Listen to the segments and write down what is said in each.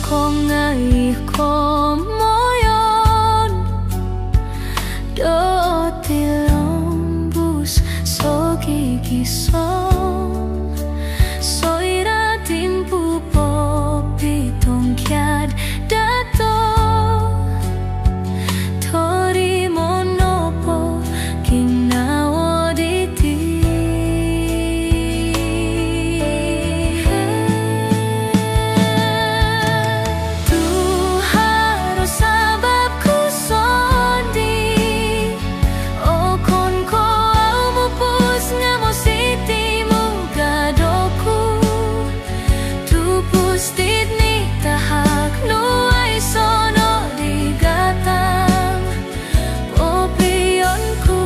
con ngày có moyon do tilong bus so gigi song soira timpu popi tong kiad dato tori monopo kinawo diti tu harus sababku sondi o kon ko au pus ngamo siti mu gadoku tu pus tidni tahak no ai sono digatang opionku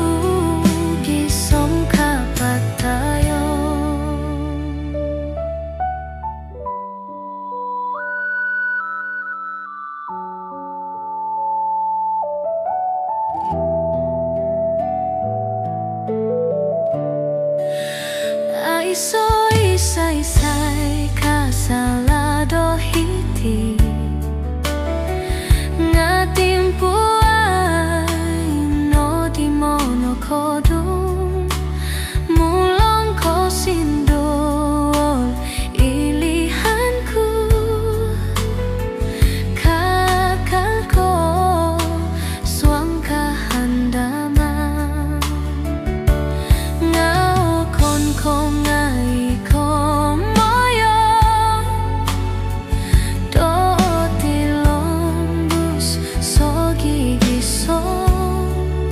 gisom kapatayo ai so isai kasalado hiti ngatimpu ai no di mono kodum mulong ko sindol ilihanku kakalko suang kahandaman ngao kon kong ai ko moyo do tilong bus so gigi song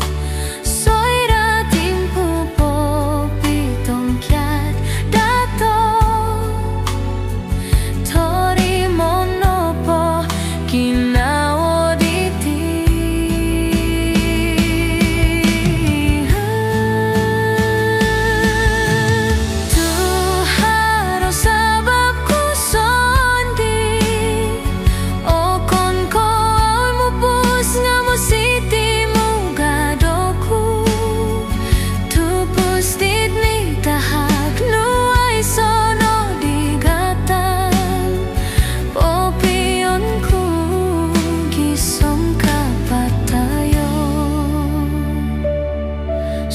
soira timpu popi tong kiat dato tori monopo kinawo diti tu harus sababku sondi o kon ko au pus ngamo siti mu gadoku tu pus tidni tahak nu ai sono digatang opionku gisom kapatayo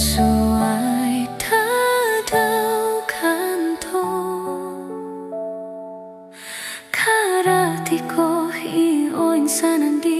suai tadau kanto karatiko i oin sanandi